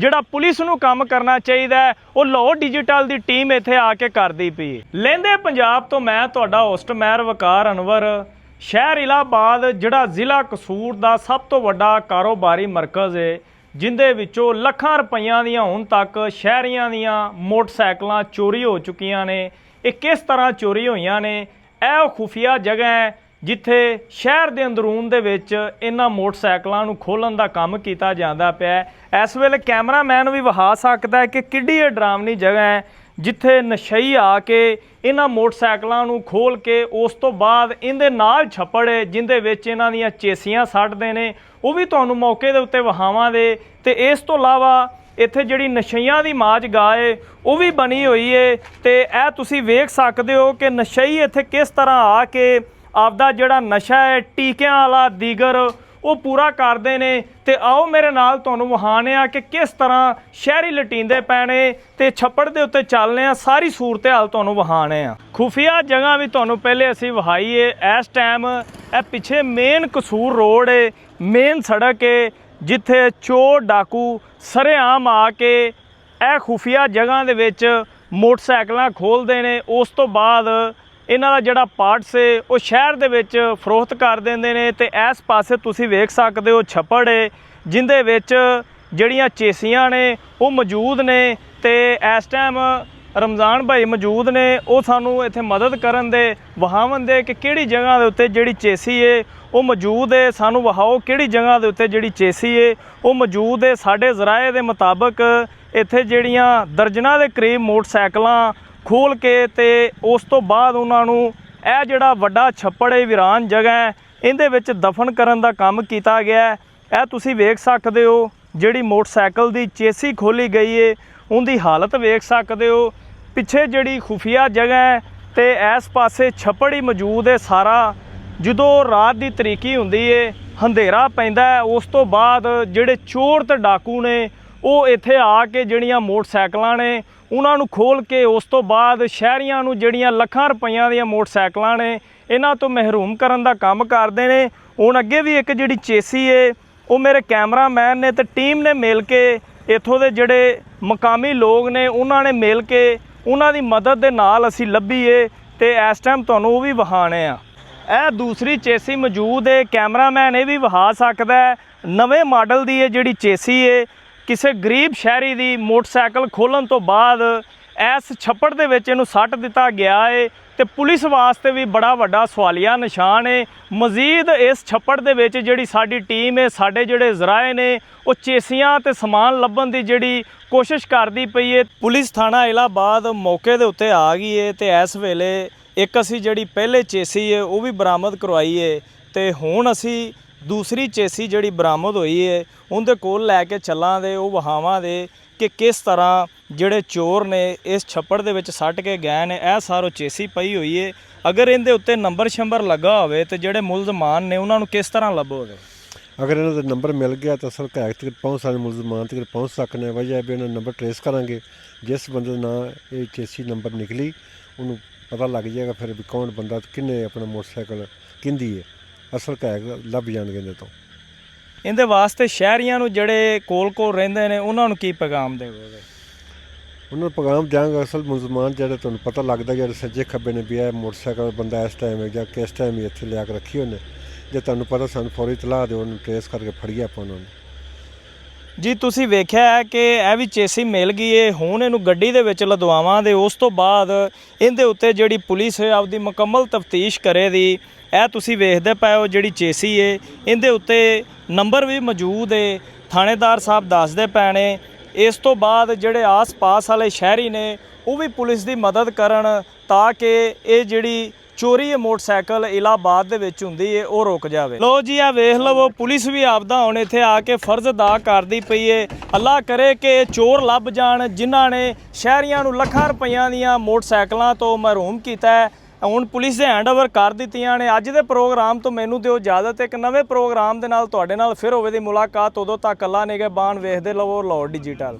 ਜਿਹੜਾ ਪੁਲਿਸ ਨੂੰ ਕੰਮ ਕਰਨਾ ਚਾਹੀਦਾ ਉਹ ਲਾਹੌਰ ਡਿਜੀਟਲ ਦੀ ਟੀਮ ਇੱਥੇ ਆ ਕੇ ਕਰਦੀ ਪਈ। ਲਹਿੰਦੇ ਪੰਜਾਬ ਤੋਂ ਮੈਂ ਤੁਹਾਡਾ ਹੋਸਟ ਮੈਰ ਵਕਾਰ ਅਨਵਰ। ਸ਼ਹਿਰ ਇਲਾਹਾਬਾਦ ਜਿਹੜਾ ਜ਼ਿਲ੍ਹਾ ਕਸੂਰ ਦਾ ਸਭ ਤੋਂ ਵੱਡਾ ਕਾਰੋਬਾਰੀ ਮਰਕਜ਼ ਹੈ, ਜਿੰਦੇ ਵਿੱਚੋਂ ਲੱਖਾਂ ਰੁਪਈਆਂ ਦੀਆਂ ਹੁਣ ਤੱਕ ਸ਼ਹਿਰੀਆਂ ਦੀਆਂ ਮੋਟਰਸਾਈਕਲਾਂ ਚੋਰੀ ਹੋ ਚੁੱਕੀਆਂ ਨੇ। ਇਹ ਕਿਸ ਤਰ੍ਹਾਂ ਚੋਰੀ ਹੋਈਆਂ ਨੇ? ਇਹ ਖੁਫੀਆ ਜਗ੍ਹਾ ਹੈ ਜਿੱਥੇ ਸ਼ਹਿਰ ਦੇ ਅੰਦਰੂਨ ਦੇ ਵਿੱਚ ਇਹਨਾਂ ਮੋਟਰਸਾਈਕਲਾਂ ਨੂੰ ਖੋਲ੍ਹਣ ਦਾ ਕੰਮ ਕੀਤਾ ਜਾਂਦਾ ਪਿਆ। ਇਸ ਵੇਲੇ ਕੈਮਰਾਮੈਨ ਵੀ ਵਿਖਾ ਸਕਦਾ ਹੈ ਕਿ ਕਿੱਡੀ ਇਹ ਡਰਾਵਨੀ ਜਗ੍ਹਾ ਹੈ ਜਿੱਥੇ ਨਸ਼ਈ ਆ ਕੇ ਇਹਨਾਂ ਮੋਟਰਸਾਈਕਲਾਂ ਨੂੰ ਖੋਲ੍ਹ ਕੇ ਉਸ ਤੋਂ ਬਾਅਦ ਇਹਦੇ ਨਾਲ ਛੱਪੜ ਜਿੰਦੇ ਵਿੱਚ ਇਹਨਾਂ ਦੀਆਂ ਚੇਸੀਆਂ ਸੱਟਦੇ ਨੇ, ਉਹ ਵੀ ਤੁਹਾਨੂੰ ਮੌਕੇ ਦੇ ਉੱਤੇ ਵਿਖਾਵਾਂਗੇ। ਤੇ ਇਸ ਤੋਂ ਇਲਾਵਾ ਇੱਥੇ ਜਿਹੜੀ ਨਸ਼ਈਆਂ ਦੀ ਮਾਜ ਗਾਏ ਉਹ ਵੀ ਬਣੀ ਹੋਈ ਹੈ ਤੇ ਇਹ ਤੁਸੀਂ ਵੇਖ ਸਕਦੇ ਹੋ ਕਿ ਨਸ਼ਈ ਇੱਥੇ ਕਿਸ ਤਰ੍ਹਾਂ ਆ ਕੇ ਆਪਦਾ ਜਿਹੜਾ ਨਸ਼ਾ ਹੈ ਟੀਕਿਆਂ ਵਾਲਾ ਦੀਗਰ ਉਹ ਪੂਰਾ ਕਰਦੇ ਨੇ। ਤੇ ਆਓ ਮੇਰੇ ਨਾਲ ਤੁਹਾਨੂੰ ਵਿਖਾਉਂਦੇ ਆ ਕਿ ਕਿਸ ਤਰ੍ਹਾਂ ਸ਼ਹਿਰੀ ਲਟੀਂਦੇ ਪੈਣੇ ਤੇ ਛੱਪੜ ਦੇ ਉੱਤੇ ਚੱਲਨੇ ਆ। ਸਾਰੀ ਸੂਰਤ ਹਾਲ ਤੁਹਾਨੂੰ ਵਿਖਾਉਂਦੇ ਆ। ਖੁਫੀਆ ਜਗ੍ਹਾ ਵੀ ਤੁਹਾਨੂੰ ਪਹਿਲੇ ਅਸੀਂ ਵਿਖਾਈ ਹੈ। ਇਸ ਟਾਈਮ ਇਹ ਪਿੱਛੇ ਮੇਨ ਕਸੂਰ ਰੋਡ ਹੈ, ਮੇਨ ਸੜਕ ਹੈ, ਜਿੱਥੇ ਚੋਰ ਡਾਕੂ ਸਰੇਆਮ ਆ ਕੇ ਇਹ ਖੁਫੀਆ ਜਗ੍ਹਾ ਦੇ ਵਿੱਚ ਮੋਟਰਸਾਈਕਲਾਂ ਖੋਲ੍ਹਦੇ ਨੇ। ਉਸ ਤੋਂ ਬਾਅਦ ਇਹਨਾਂ ਦਾ ਜਿਹੜਾ ਪਾਰਟਸ ਹੈ ਉਹ ਸ਼ਹਿਰ ਦੇ ਵਿੱਚ ਫਰੋਖਤ ਕਰ ਦਿੰਦੇ ਨੇ। ਤੇ ਇਸ ਪਾਸੇ ਤੁਸੀਂ ਵੇਖ ਸਕਦੇ ਹੋ ਛੱਪੜ ਹੈ ਜਿੰਦੇ ਵਿੱਚ ਜਿਹੜੀਆਂ ਚੇਸੀਆਂ ਨੇ ਉਹ ਮੌਜੂਦ ਨੇ। ਤੇ ਇਸ ਟਾਈਮ ਰਮਜ਼ਾਨ ਭਾਈ ਮੌਜੂਦ ਨੇ, ਉਹ ਸਾਨੂੰ ਇੱਥੇ ਮਦਦ ਕਰਨ ਦੇ ਵਿਖਾਵਣ ਦੇ ਕਿ ਕਿਹੜੀ ਜਗ੍ਹਾ ਦੇ ਉੱਤੇ ਜਿਹੜੀ ਚੇਸੀ ਹੈ ਉਹ ਮੌਜੂਦ ਹੈ। ਸਾਨੂੰ ਵਿਖਾਓ ਕਿਹੜੀ ਜਗ੍ਹਾ ਦੇ ਉੱਤੇ ਜਿਹੜੀ ਚੇਸੀ ਹੈ ਉਹ ਮੌਜੂਦ ਹੈ। ਸਾਡੇ ਜ਼ਰਾਏ ਦੇ ਮੁਤਾਬਕ ਇੱਥੇ ਜਿਹੜੀਆਂ ਦਰਜਨਾਂ ਦੇ ਕਰੀਬ ਮੋਟਰਸਾਈਕਲਾਂ ਖੋਲ੍ਹ ਕੇ ਤੇ ਉਸ ਤੋਂ ਬਾਅਦ ਉਹਨਾਂ ਨੂੰ ਇਹ ਜਿਹੜਾ ਵੱਡਾ ਛੱਪੜ ਹੈ, ਵੀਰਾਨ ਜਗ੍ਹਾ ਹੈ, ਇਹਦੇ ਵਿੱਚ ਦਫਨ ਕਰਨ ਦਾ ਕੰਮ ਕੀਤਾ ਗਿਆ। ਇਹ ਤੁਸੀਂ ਵੇਖ ਸਕਦੇ ਹੋ ਜਿਹੜੀ ਮੋਟਰਸਾਈਕਲ ਦੀ ਚੇਸੀ ਖੋਲ੍ਹੀ ਗਈ ਹੈ ਉਹਦੀ ਹਾਲਤ ਵੇਖ ਸਕਦੇ ਹੋ। ਪਿੱਛੇ ਜਿਹੜੀ ਖੁਫੀਆ ਜਗ੍ਹਾ ਹੈ ਤੇ ਇਸ ਪਾਸੇ ਛੱਪੜ ਹੀ ਮੌਜੂਦ ਹੈ ਸਾਰਾ। ਜਦੋਂ ਰਾਤ ਦੀ ਤਰੀਕੀ ਹੁੰਦੀ ਹੈ, ਹਨੇਰਾ ਪੈਂਦਾ ਹੈ, ਉਸ ਤੋਂ ਬਾਅਦ ਜਿਹੜੇ ਚੋਰ ਤੇ ਡਾਕੂ ਨੇ ਉਹ ਇੱਥੇ ਆ ਕੇ ਜਿਹੜੀਆਂ ਮੋਟਰਸਾਈਕਲਾਂ ਨੇ ਉਹਨਾਂ ਨੂੰ ਖੋਲ੍ਹ ਕੇ ਉਸ ਤੋਂ ਬਾਅਦ ਸ਼ਹਿਰੀਆਂ ਨੂੰ ਜਿਹੜੀਆਂ ਲੱਖਾਂ ਰੁਪਈਆਂ ਦੀਆਂ ਮੋਟਰਸਾਈਕਲਾਂ ਨੇ ਇਹਨਾਂ ਤੋਂ ਮਹਿਰੂਮ ਕਰਨ ਦਾ ਕੰਮ ਕਰਦੇ ਨੇ। ਹੁਣ ਅੱਗੇ ਵੀ ਇੱਕ ਜਿਹੜੀ ਚੇਸੀ ਹੈ ਉਹ ਮੇਰੇ ਕੈਮਰਾਮੈਨ ਨੇ ਤੇ ਟੀਮ ਨੇ ਮਿਲ ਕੇ, ਇੱਥੋਂ ਦੇ ਜਿਹੜੇ ਮਕਾਮੀ ਲੋਕ ਨੇ ਉਹਨਾਂ ਨੇ ਮਿਲ ਕੇ ਉਹਨਾਂ ਦੀ ਮਦਦ ਦੇ ਨਾਲ ਅਸੀਂ ਲੱਭੀ ਏ ਤੇ ਇਸ ਟਾਈਮ ਤੁਹਾਨੂੰ ਉਹ ਵੀ ਵਿਖਾਣੇ ਆ। ਇਹ ਦੂਸਰੀ ਚੇਸੀ ਮੌਜੂਦ ਹੈ, ਕੈਮਰਾਮੈਨ ਇਹ ਵੀ ਵਿਖਾ ਸਕਦਾ ਹੈ। ਨਵੇਂ ਮਾਡਲ ਦੀ ਇਹ ਜਿਹੜੀ ਚੇਸੀ ਹੈ ਕਿਸੇ ਗਰੀਬ ਸ਼ਹਿਰੀ ਦੀ ਮੋਟਰਸਾਈਕਲ ਖੋਲ੍ਹਣ ਤੋਂ ਬਾਅਦ ਇਸ ਛੱਪੜ ਦੇ ਵਿੱਚ ਇਹਨੂੰ ਸੱਟ ਦਿੱਤਾ ਗਿਆ ਹੈ ਤੇ ਪੁਲਿਸ ਵਾਸਤੇ ਵੀ ਬੜਾ ਵੱਡਾ ਸਵਾਲੀਆ ਨਿਸ਼ਾਨ ਹੈ। ਮਜ਼ੀਦ ਇਸ ਛੱਪੜ ਦੇ ਵਿੱਚ ਜਿਹੜੀ ਸਾਡੀ ਟੀਮ ਹੈ, ਸਾਡੇ ਜਿਹੜੇ ਜ਼ਰਾਏ ਨੇ ਉਹ ਚੇਸੀਆਂ ਤੇ ਸਮਾਨ ਲੱਭਣ ਦੀ ਜਿਹੜੀ ਕੋਸ਼ਿਸ਼ ਕਰਦੀ ਪਈ ਹੈ। ਪੁਲਿਸ ਥਾਣਾ ਇਲਾਹਾਬਾਦ ਮੌਕੇ ਦੇ ਉੱਤੇ ਆ ਗਈ ਹੈ ਤੇ ਇਸ ਵੇਲੇ ਇੱਕ ਅਸੀਂ ਜਿਹੜੀ ਪਹਿਲੇ ਚੇਸੀ ਹੈ ਉਹ ਵੀ ਬਰਾਮਦ ਕਰਵਾਈ ਹੈ ਤੇ ਹੁਣ ਅਸੀਂ ਦੂਸਰੀ ਚੇਸੀ ਜਿਹੜੀ ਬਰਾਮਦ ਹੋਈ ਹੈ ਉਹਦੇ ਕੋਲ ਲੈ ਕੇ ਚੱਲਾਂਗੇ। ਉਹ ਵਿਖਾਵਾਂਗੇ ਕਿ ਕਿਸ ਤਰ੍ਹਾਂ ਜਿਹੜੇ ਚੋਰ ਨੇ ਇਸ ਛੱਪੜ ਦੇ ਵਿੱਚ ਸੱਟ ਕੇ ਗਏ ਨੇ। ਇਹ ਸਾਰੋ ਚੇਸੀ ਪਈ ਹੋਈ ਹੈ। ਅਗਰ ਇਹਦੇ ਉੱਤੇ ਨੰਬਰ ਸ਼ੰਬਰ ਲੱਗਾ ਹੋਵੇ ਤੇ ਜਿਹੜੇ ਮੁਲਜ਼ਮਾਨ ਨੇ ਉਹਨਾਂ ਨੂੰ ਕਿਸ ਤਰ੍ਹਾਂ ਲੱਭੋਗੇ? ਅਗਰ ਇਹਨਾਂ ਦਾ ਨੰਬਰ ਮਿਲ ਗਿਆ ਤਾਂ ਅਸਲ ਘਰ ਤੱਕ ਪਹੁੰਚ ਸਕਦੇ, ਮੁਲਜ਼ਮਾਨ ਤੱਕ ਪਹੁੰਚ ਸਕਦੇ। ਵਜ੍ਹਾ ਵੀ ਇਹਨਾਂ ਦਾ ਨੰਬਰ ਟਰੇਸ ਕਰਾਂਗੇ। ਜਿਸ ਬੰਦੇ ਦਾ ਨਾਂ ਇਹ ਚੇਸੀ ਨੰਬਰ ਨਿਕਲੀ ਉਹਨੂੰ ਪਤਾ ਲੱਗ ਜਾਏਗਾ ਫਿਰ ਵੀ ਕੌਣ ਬੰਦਾ ਕਿੰਨੇ ਆਪਣਾ ਮੋਟਰਸਾਈਕਲ ਕਿੰਦੀ ਹੈ। ਅਸਲ ਘਰ ਲੱਭ ਜਾਣਗੇ ਇਹਦੇ ਤੋਂ। ਇਹਦੇ ਵਾਸਤੇ ਸ਼ਹਿਰੀਆਂ ਨੂੰ ਜਿਹੜੇ ਕੋਲ ਰਹਿੰਦੇ ਨੇ ਉਹਨਾਂ ਨੂੰ ਕੀ ਪੈਗਾਮ ਦੇਵੋਗੇ? ਉਹਨਾਂ ਨੂੰ ਪੈਗਾਮ ਦਿਆਂਗਾ ਅਸਲ ਮੁਲਜ਼ਮਾਨ ਜਿਹੜੇ ਤੁਹਾਨੂੰ ਪਤਾ ਲੱਗਦਾ ਜਿਹੜੇ ਸੱਜੇ ਖੱਬੇ ਨੇ ਵੀ ਇਹ ਮੋਟਰਸਾਈਕਲ ਬੰਦਾ ਇਸ ਟਾਈਮ ਹੈ ਜਾਂ ਕਿਸ ਟਾਈਮ ਹੀ ਇੱਥੇ ਲਿਆ ਕੇ ਰੱਖੀ ਉਹਨੇ, ਜੇ ਤੁਹਾਨੂੰ ਪਤਾ ਸਾਨੂੰ ਫੌਰੀ ਇਤਲਾਹ ਦਿਓ, ਉਹਨੂੰ ਟਰੇਸ ਕਰਕੇ ਫੜੀਏ ਆਪਾਂ ਉਹਨਾਂ ਨੂੰ। ਜੀ ਤੁਸੀਂ ਵੇਖਿਆ ਹੈ ਕਿ ਇਹ ਵੀ ਚੇਸੀ ਮਿਲ ਗਈ ਹੈ। ਹੁਣ ਇਹਨੂੰ ਗੱਡੀ ਦੇ ਵਿੱਚ ਲਦਵਾਵਾਂਗੇ, ਉਸ ਤੋਂ ਬਾਅਦ ਇਹਦੇ ਉੱਤੇ ਜਿਹੜੀ ਪੁਲਿਸ ਹੈ ਆਪਦੀ ਮੁਕੰਮਲ ਤਫਤੀਸ਼ ਕਰੇਗੀ। ਇਹ ਤੁਸੀਂ ਵੇਖਦੇ ਪਏ ਹੋ ਜਿਹੜੀ ਚੇਸੀ ਹੈ ਇਹਦੇ ਉੱਤੇ ਨੰਬਰ ਵੀ ਮੌਜੂਦ ਹੈ, ਥਾਣੇਦਾਰ ਸਾਹਿਬ ਦੱਸਦੇ ਪਏ ਨੇ। ਇਸ ਤੋਂ ਬਾਅਦ ਜਿਹੜੇ ਆਸ-ਪਾਸ ਵਾਲੇ ਸ਼ਹਿਰੀ ਨੇ ਉਹ ਵੀ ਪੁਲਿਸ ਦੀ ਮਦਦ ਕਰਨ ਤਾਂ ਕਿ ਇਹ ਜਿਹੜੀ ਚੋਰੀ ਹੈ ਮੋਟਰਸਾਈਕਲ ਇਲਾਹਾਬਾਦ ਦੇ ਵਿੱਚ ਹੁੰਦੀ ਹੈ ਉਹ ਰੁਕ ਜਾਵੇ। ਲੋ ਜੀ ਆ ਵੇਖ ਲਵੋ ਪੁਲਿਸ ਵੀ ਆਪਦਾ ਹੁਣ ਇੱਥੇ ਆ ਕੇ ਫਰਜ਼ ਅਦਾ ਕਰਦੀ ਪਈ ਹੈ। ਅੱਲਾ ਕਰੇ ਕਿ ਚੋਰ ਲੱਭ ਜਾਣ ਜਿਨ੍ਹਾਂ ਨੇ ਸ਼ਹਿਰੀਆਂ ਨੂੰ ਲੱਖਾਂ ਰੁਪਈਆਂ ਦੀਆਂ ਮੋਟਰਸਾਈਕਲਾਂ ਤੋਂ ਮਹਿਰੂਮ ਕੀਤਾ ਹੈ। ਹੁਣ ਪੁਲਿਸ ਦੇ ਹੈਂਡਓਵਰ ਕਰ ਦਿੱਤੀਆਂ ਨੇ। ਅੱਜ ਦੇ ਪ੍ਰੋਗਰਾਮ ਤੋਂ ਮੈਨੂੰ ਦਿਓ ਇਜਾਜ਼ਤ। ਇੱਕ ਨਵੇਂ ਪ੍ਰੋਗਰਾਮ ਦੇ ਨਾਲ ਤੁਹਾਡੇ ਨਾਲ ਫਿਰ ਹੋਵੇ ਦੀ ਮੁਲਾਕਾਤ। ਉਦੋਂ ਤੱਕ ਅੱਲਾ ਨਿਗਹਿਬਾਨ। ਵੇਖਦੇ ਲਵੋ ਲਾਹੌਰ ਡਿਜੀਟਲ।